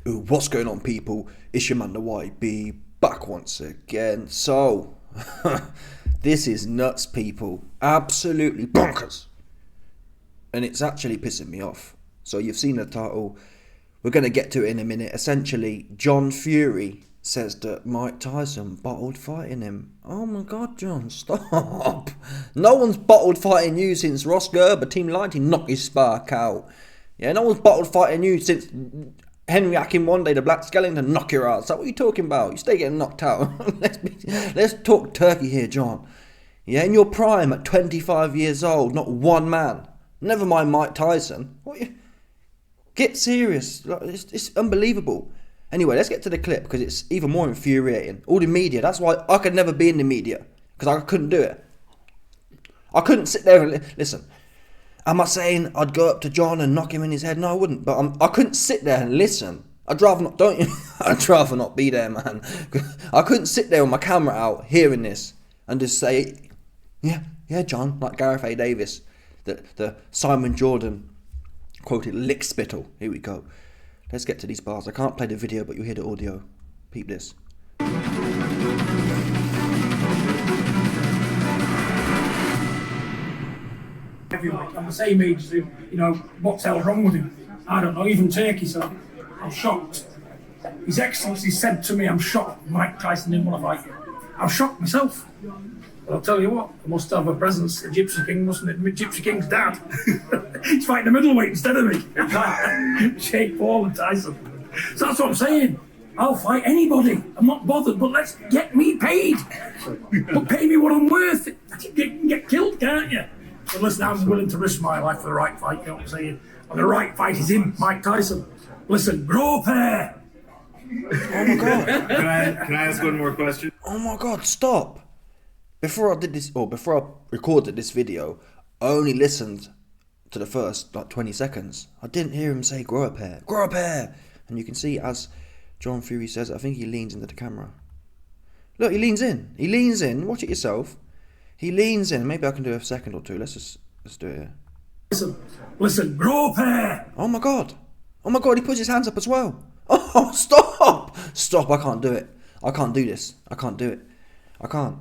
Ooh, what's going on, people? It's your man, the YB, back once again. So, this is nuts, people. Absolutely bonkers. And it's actually pissing me off. So, you've seen the title. We're going to get to it in a minute. Essentially, John Fury says that Mike Tyson bottled fighting him. Oh my God, John, stop. No one's bottled fighting you since Ross Gerber, Team Lighty, knocked his spark out. Yeah, no one's bottled fighting you since Henry Akin one day, the Black Skeleton, knock your ass. What are you talking about? You stay getting knocked out. Let's talk Turkey here, John. Yeah, in your prime at 25 years old, not one man. Never mind Mike Tyson. Get serious. It's unbelievable. Anyway, let's get to the clip because it's even more infuriating. All the media, that's why I could never be in the media because I couldn't do it. I couldn't sit there and listen. Am I saying I'd go up to John and knock him in his head? No, I wouldn't. But I couldn't sit there and listen. I'd rather not, don't you? I'd rather not be there, man. I couldn't sit there with my camera out, hearing this, and just say, yeah, John, like Gareth A. Davis, the Simon Jordan quoted lick spittle. Here we go. Let's get to these bars. I can't play the video, but you'll hear the audio. Peep this. Everyone, I'm the same age as him, what the hell's wrong with him? I don't know, even Turkey, so I'm shocked. His Excellency said to me, I'm shocked Mike Tyson didn't want to fight you. I'm shocked myself. But I'll tell you what, I must have a presence, a Gypsy King, mustn't it? Gypsy King's dad. He's fighting the middleweight instead of me. Jake Paul and Tyson. So that's what I'm saying. I'll fight anybody. I'm not bothered, but let's get me paid. But pay me what I'm worth. You can get killed, can't you? But listen, I'm willing to risk my life for the right fight, you know what I'm saying? And the right fight is him, Mike Tyson. Listen, grow up hair. Oh my God. Can I ask one more question? Oh my God, stop. Before I recorded this video, I only listened to the first 20 seconds. I didn't hear him say grow up hair. Grow up hair. And you can see as John Fury says it, I think he leans into the camera. Look, he leans in. He leans in. Watch it yourself. He leans in. Maybe I can do a second or two. Let's do it here. Listen, grow up hair. Oh my God. Oh my God, he puts his hands up as well. Oh, stop. Stop, I can't do it. I can't do this. I can't do it. I can't.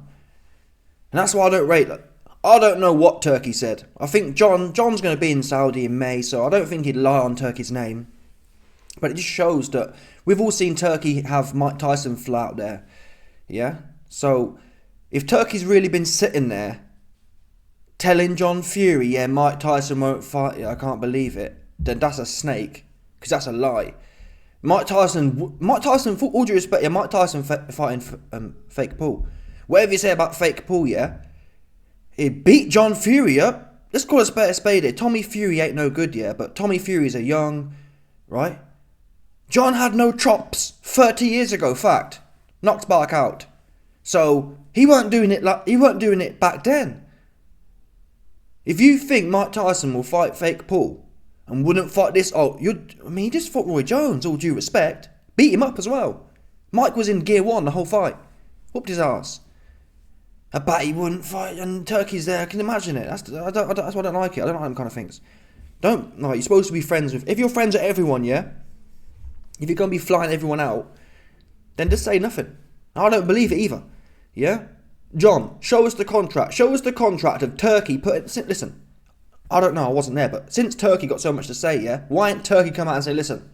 And that's why I don't rate it. I don't know what Turkey said. I think John's going to be in Saudi in May, so I don't think he'd lie on Turkey's name. But it just shows that we've all seen Turkey have Mike Tyson fly out there. Yeah? So, if Turkey's really been sitting there telling John Fury, yeah, Mike Tyson won't fight you, I can't believe it, then that's a snake. Because that's a lie. Mike Tyson, for all due respect, yeah, Mike Tyson fighting fake Paul. Whatever you say about fake Paul, yeah, he beat John Fury up. Let's call a spade here. Tommy Fury ain't no good, yeah, but Tommy Fury's a young, right? John had no chops 30 years ago, fact. Knocked back out. So, he weren't doing it back then. If you think Mike Tyson will fight fake Paul and wouldn't fight this, he just fought Roy Jones, all due respect. Beat him up as well. Mike was in gear one the whole fight. Whooped his ass. I bet he wouldn't fight, and Turkey's there. I can imagine it. That's why I don't like it. I don't like them kind of things. You're supposed to be friends with. If you're friends with everyone, yeah. If you're gonna be flying everyone out, then just say nothing. I don't believe it either. Yeah, John, show us the contract. Show us the contract of Turkey. Listen, I don't know. I wasn't there, but since Turkey got so much to say, yeah, why didn't Turkey come out and say, listen?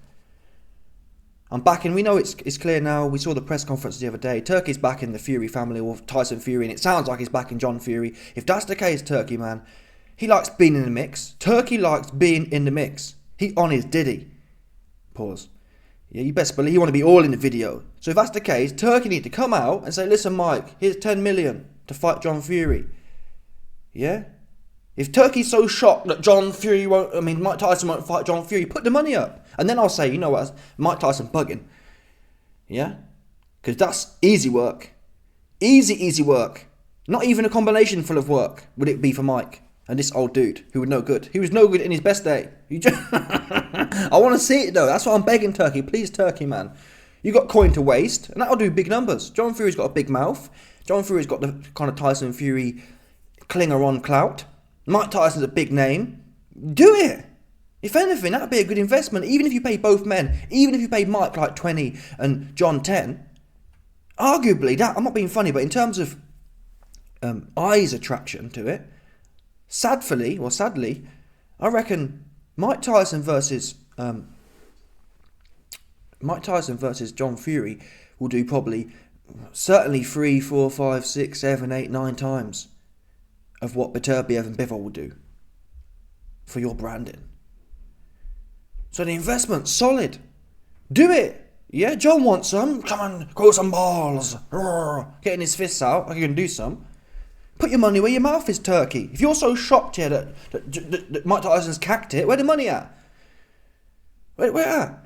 I'm backing. We know it's clear now. We saw the press conference the other day. Turkey's backing the Fury family or Tyson Fury, and it sounds like he's backing John Fury. If that's the case, Turkey, man, he likes being in the mix. Turkey likes being in the mix. He on his diddy. Pause. Yeah, you best believe you want to be all in the video. So if that's the case, Turkey need to come out and say, listen, Mike, here's 10 million to fight John Fury. Yeah? If Turkey's so shocked that Mike Tyson won't fight John Fury, put the money up. And then I'll say, you know what, Mike Tyson bugging. Yeah? Because that's easy work. Easy work. Not even a combination full of work would it be for Mike and this old dude who was no good. He was no good in his best day. I want to see it though. That's why I'm begging Turkey. Please, Turkey, man. You got coin to waste, and that'll do big numbers. John Fury's got a big mouth. John Fury's got the kind of Tyson Fury clinger on clout. Mike Tyson's a big name. Do it. If anything, that'd be a good investment. Even if you pay both men, even if you pay Mike like 20 and John 10, arguably that, I'm not being funny, but in terms of eyes attraction to it, sadly, I reckon Mike Tyson versus John Fury will do probably certainly 3, 4, 5, 6, 7, 8, 9 times of what Beterbiev and Bivol will do for your branding. So the investment's solid. Do it. Yeah, John wants some. Come on, grow some balls. Getting his fists out like you can do some. Put your money where your mouth is, Turkey. If you're so shocked here that Mike Tyson's cacked it, where the money at? Where at?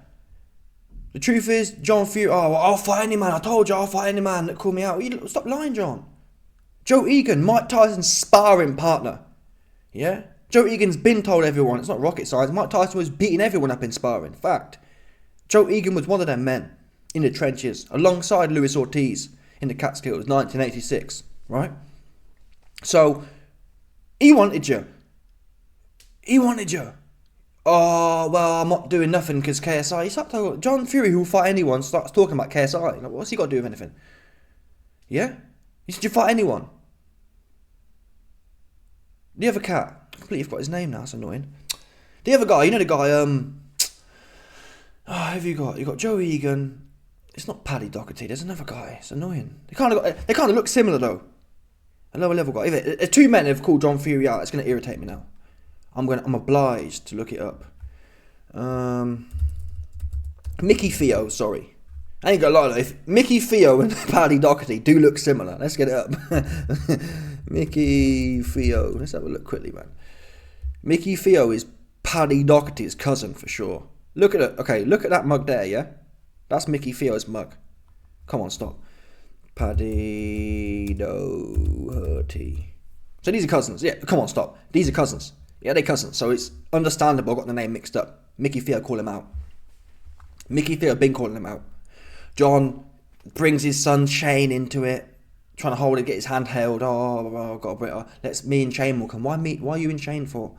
The truth is, John Fury, I'll fight any man. I told you I'll fight any man that called me out. Stop lying, John. Joe Egan, Mike Tyson's sparring partner. Yeah? Joe Egan's been told everyone, it's not rocket science, Mike Tyson was beating everyone up in sparring. Fact. Joe Egan was one of them men in the trenches, alongside Luis Ortiz in the Catskills, 1986. Right? So, he wanted you. Oh, well, I'm not doing nothing because KSI. He starts talking, John Fury, who will fight anyone, starts talking about KSI. Like, what's he got to do with anything? Yeah? He said, you fight anyone? The other cat. I completely forgot his name now, it's annoying. The other guy, you know the guy, who have you got? You got Joe Egan. It's not Paddy Doherty, there's another guy. It's annoying. They kind of look similar though. A lower level guy. If two men have called John Fury out, it's going to irritate me now. I'm obliged to look it up. Mickey Theo, sorry. I ain't gonna lie though, if Mickey Theo and Paddy Doherty do look similar, let's get it up. Mickey Theo, let's have a look quickly, man. Mickey Theo is Paddy Doherty's cousin for sure. Look at it, okay, look at that mug there, yeah? That's Mickey Theo's mug. Come on, stop. Paddy Doherty. So these are cousins, yeah, come on, stop. These are cousins. Yeah, they're cousins, so it's understandable I got the name mixed up. Mickey Theo call him out. Mickey Theo been calling him out. John brings his son Shane into it, trying to hold it, get his hand held. Let's me and Shane will come. Why me? Why are you and Shane for?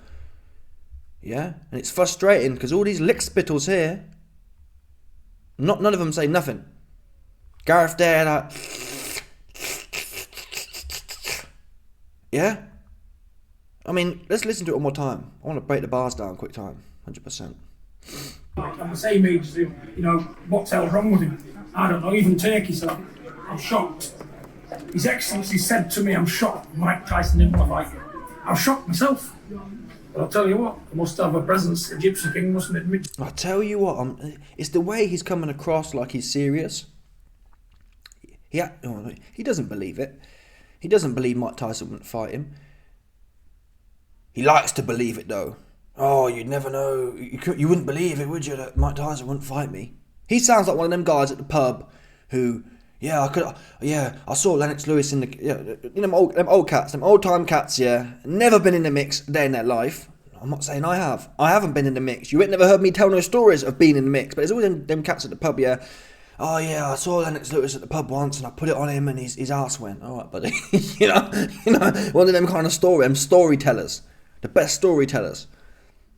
Yeah, and it's frustrating because all these lick spittles here, none of them say nothing. Gareth there, like, yeah. I mean, let's listen to it one more time. I want to break the bars down quick time, 100%. I'm the same age as him. You know, what the hell's wrong with him? I don't know, even Turkey, so I'm shocked. His Excellency said to me, I'm shocked Mike Tyson didn't want to fight you. I'm shocked myself. But I'll tell you what, I must have a presence the Gypsy King mustn't admit. I'll tell you what, it's the way he's coming across like he's serious. He doesn't believe it. He doesn't believe Mike Tyson wouldn't fight him. He likes to believe it though. Oh, you'd never know. You wouldn't believe it, would you, that Mike Tyson wouldn't fight me? He sounds like one of them guys at the pub who, I saw Lennox Lewis in them old cats, them old time cats, yeah. Never been in the mix a day in their life. I'm not saying I have. I haven't been in the mix. You ain't never heard me tell no stories of being in the mix, but there's always them cats at the pub, yeah. Oh yeah, I saw Lennox Lewis at the pub once and I put it on him and his ass went. Alright, buddy. you know, one of them kind of storytellers. The best storytellers.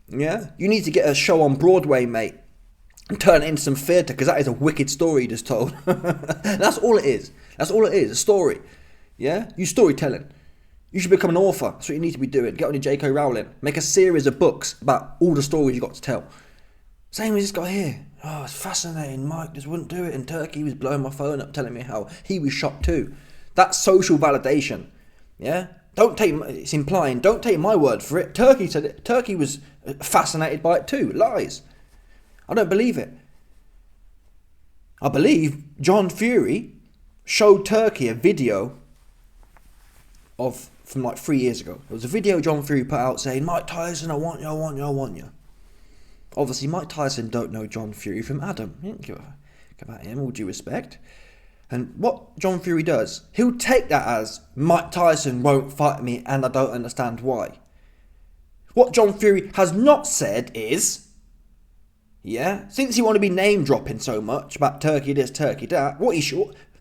Yeah? You need to get a show on Broadway, mate. And turn it into some theatre, because that is a wicked story you just told. That's all it is. That's all it is, a story. Yeah? You storytelling. You should become an author. That's what you need to be doing. Get on your J.K. Rowling. Make a series of books about all the stories you got to tell. Same as this guy here. Oh, it's fascinating. Mike just wouldn't do it. In Turkey, he was blowing my phone up, telling me how he was shocked too. That's social validation. Yeah? It's implying, don't take my word for it. Turkey said it. Turkey was fascinated by it too. Lies. I don't believe it. I believe John Fury showed Turkey a video from like 3 years ago. It was a video John Fury put out saying, Mike Tyson, I want you. Obviously, Mike Tyson don't know John Fury from Adam. He didn't give about him, all due respect. And what John Fury does, he'll take that as, Mike Tyson won't fight me and I don't understand why. What John Fury has not said is, yeah, since you want to be name dropping so much about Turkey this, Turkey that,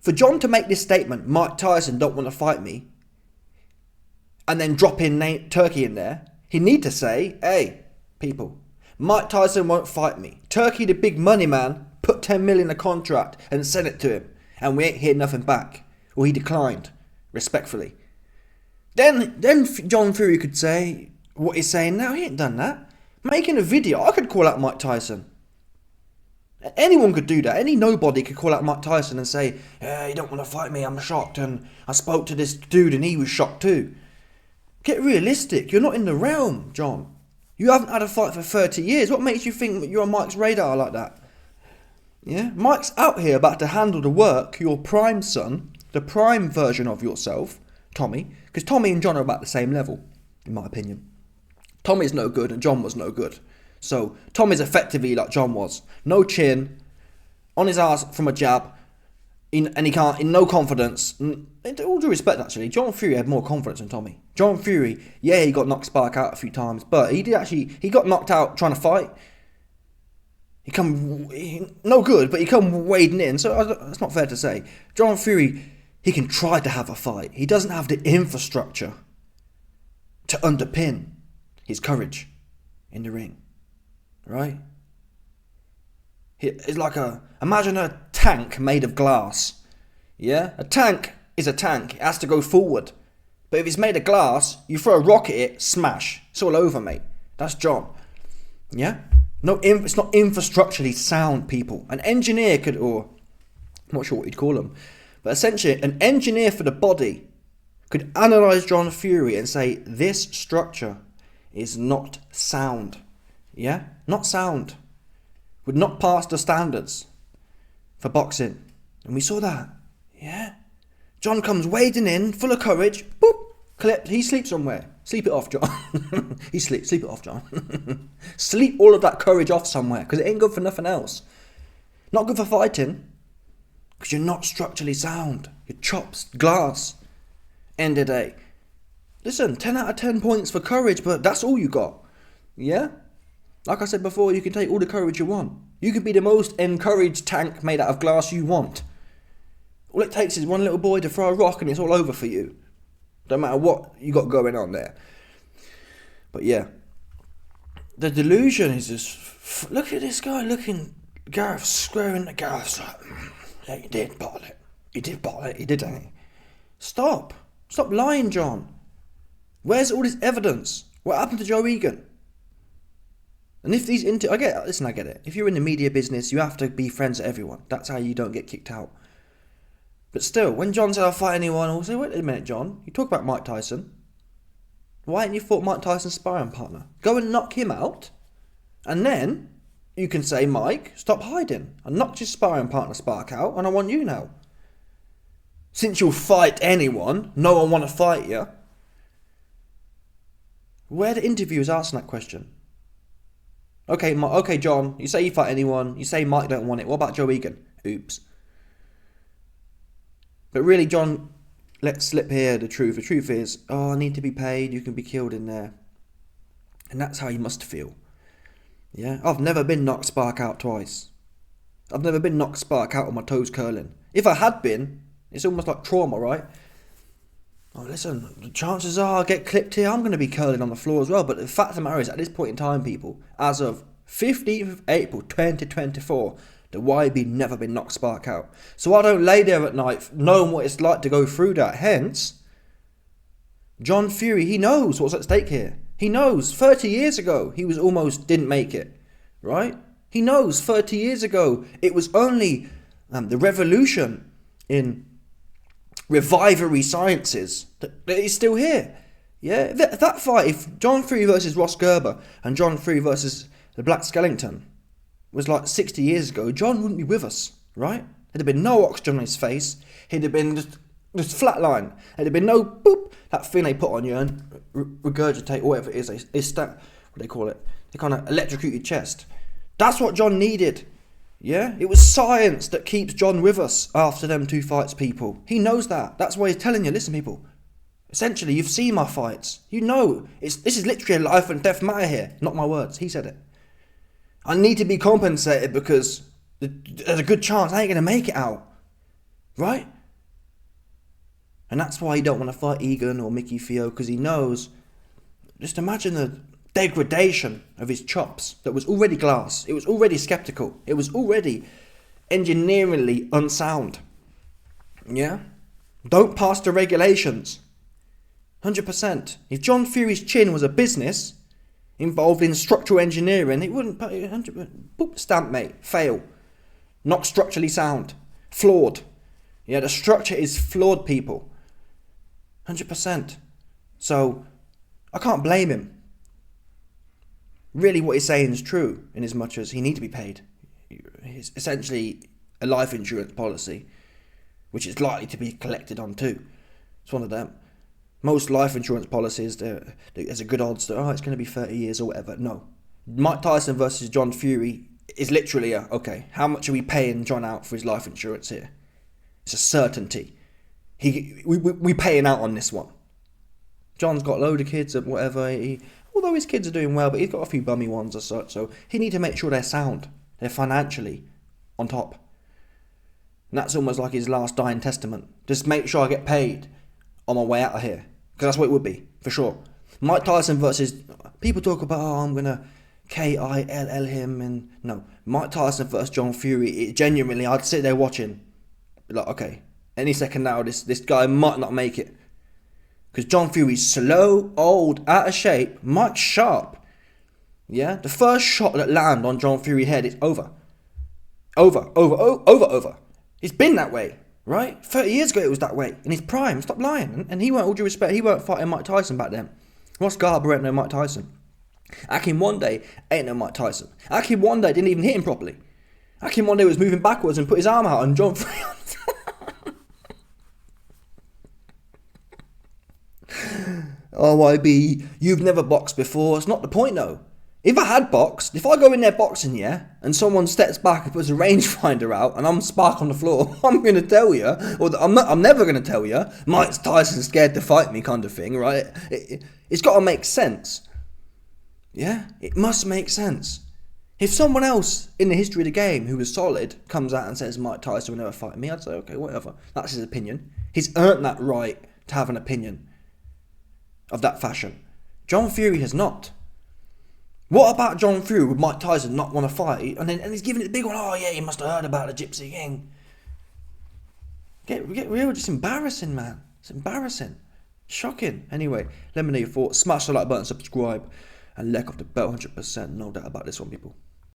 for John to make this statement, Mike Tyson don't want to fight me, and then drop in Turkey in there, he need to say, hey, people, Mike Tyson won't fight me. Turki, the big money man, put 10 million in a contract and sent it to him, and we ain't heard nothing back. Or he declined, respectfully. Then John Fury could say what he's saying now. He ain't done that. Making a video, I could call out Mike Tyson. Anyone could do that. Any nobody could call out Mike Tyson and say, you don't want to fight me, I'm shocked, and I spoke to this dude and he was shocked too. Get realistic. You're not in the realm, John. You haven't had a fight for 30 years. What makes you think you're on Mike's radar like that? Yeah, Mike's out here about to handle the work, your prime son, the prime version of yourself, Tommy, because Tommy and John are about the same level, in my opinion. Tommy's no good and John was no good. So, Tommy's effectively like John was. No chin, on his ass from a jab, and he can't, in no confidence. In all due respect, actually, John Fury had more confidence than Tommy. John Fury, yeah, he got knocked spark out a few times, but he got knocked out trying to fight. No good, but he come wading in, so that's not fair to say. John Fury, he can try to have a fight. He doesn't have the infrastructure to underpin his courage in the ring. Right? It's like imagine a tank made of glass. Yeah? A tank is a tank. It has to go forward. But if it's made of glass, you throw a rock at it, smash. It's all over, mate. That's John. Yeah? No, it's not infrastructurally sound, people. An engineer could, or I'm not sure what you'd call them, but essentially an engineer for the body could analyse John Fury and say, this structure is not sound. Yeah? Not sound. Would not pass the standards for boxing. And we saw that. Yeah? John comes wading in, full of courage. Boop! Clipped. He sleeps somewhere. Sleep it off, John. Sleep it off, John. Sleep all of that courage off somewhere, because it ain't good for nothing else. Not good for fighting, because you're not structurally sound. Your chops, glass. End of the day. Listen, 10 out of 10 points for courage, but that's all you got. Yeah? Like I said before, you can take all the courage you want. You can be the most encouraged tank made out of glass you want. All it takes is one little boy to throw a rock and it's all over for you. Don't matter what you got going on there. But yeah. The delusion is just... Look at this guy looking... Gareth squaring the Gareth's like... Yeah, you did bottle it. You did bottle it. You did, didn't you? Stop. Stop lying, John. Where's all this evidence? What happened to Joe Egan? And if these I get it. If you're in the media business, you have to be friends with everyone. That's how you don't get kicked out. But still, when John said I'll fight anyone, I'll say, wait a minute, John. You talk about Mike Tyson. Why ain't you fought Mike Tyson's sparring partner? Go and knock him out. And then you can say, Mike, stop hiding. I knocked your sparring partner spark out, and I want you now. Since you'll fight anyone, no one want to fight you. Where the interviewers asking that question? Okay, John, you say you fight anyone, you say Mike don't want it, what about Joe Egan? Oops. But really, John, let's slip here the truth. The truth is, I need to be paid, you can be killed in there. And that's how you must feel. Yeah, I've never been knocked spark out twice. I've never been knocked spark out on my toes curling. If I had been, it's almost like trauma, right? Oh, listen, the chances are I get clipped here, I'm going to be curling on the floor as well. But the fact of the matter is, at this point in time, people, as of 15th of April 2024, the YB never been knocked spark out. So I don't lay there at night knowing what it's like to go through that. Hence, John Fury, he knows what's at stake here. He knows 30 years ago he was almost didn't make it, right? He knows 30 years ago it was only the revolution in revivatory sciences that is still here. Yeah, that fight, if John Fury versus Ross Gerber and John Fury versus the Black Skellington was like 60 years ago, John wouldn't be with us, right? There'd have been no oxygen on his face. He'd have been just flatline. There'd have been no boop, that thing they put on you and regurgitate or whatever it is. What they call it? They kind of electrocute your chest. That's what John needed. Yeah, it was science that keeps John with us after them two fights, people. He knows that. That's why he's telling you, listen, people. Essentially, you've seen my fights. You know, this is literally a life and death matter here. Not my words. He said it. I need to be compensated because there's a good chance I ain't going to make it out. Right? And that's why he don't want to fight Egan or Mickey Theo, because he knows. Just imagine degradation of his chops that was already glass. It was already skeptical. It was already engineeringly unsound. Yeah? Don't pass the regulations. 100%. If John Fury's chin was a business involved in structural engineering, it wouldn't put 100%. Boop, stamp, mate. Fail. Not structurally sound. Flawed. Yeah, the structure is flawed, people. 100%. So, I can't blame him. Really, what he's saying is true, in as much as he needs to be paid. It's essentially a life insurance policy, which is likely to be collected on too. It's one of them. Most life insurance policies, there's a good odds that, it's going to be 30 years or whatever. No. Mike Tyson versus John Fury is literally okay, how much are we paying John out for his life insurance here? It's a certainty. We paying out on this one. John's got a load of kids and whatever. Although his kids are doing well, but he's got a few bummy ones as such, so he need to make sure they're sound. They're financially on top. And that's almost like his last dying testament. Just make sure I get paid on my way out of here. Because that's what it would be, for sure. Mike Tyson versus... People talk about, I'm going to KILL him, and... No. Mike Tyson versus John Fury, genuinely, I'd sit there watching. Like, okay, any second now, this guy might not make it. Because John Fury's slow, old, out of shape. Mike's sharp. Yeah? The first shot that lands on John Fury's head is over. Over. It's been that way, right? 30 years ago it was that way. In his prime. Stop lying. And he weren't, all due respect, he weren't fighting Mike Tyson back then. Ross Garber ain't no Mike Tyson. Akim one day ain't no Mike Tyson. Akim one day didn't even hit him properly. Akim one day was moving backwards and put his arm out and John Fury... Oh, YB, you've never boxed before. It's not the point, though. If I had boxed, if I go in there boxing, yeah, and someone steps back and puts a rangefinder out and I'm spark on the floor, I'm going to tell you, or I'm never going to tell you, Mike Tyson's scared to fight me kind of thing, right? It's got to make sense. Yeah? It must make sense. If someone else in the history of the game who was solid comes out and says Mike Tyson will never fight me, I'd say, okay, whatever. That's his opinion. He's earned that right to have an opinion of that fashion. John Fury has not. What about John Fury with Mike Tyson not want to fight? And he's giving it the big one. Oh yeah, you must have heard about the Gypsy King. Get real, just embarrassing, man. It's embarrassing. Shocking. Anyway, let me know your thoughts. Smash the like button, subscribe, and let off the bell 100%. No doubt about this one, people.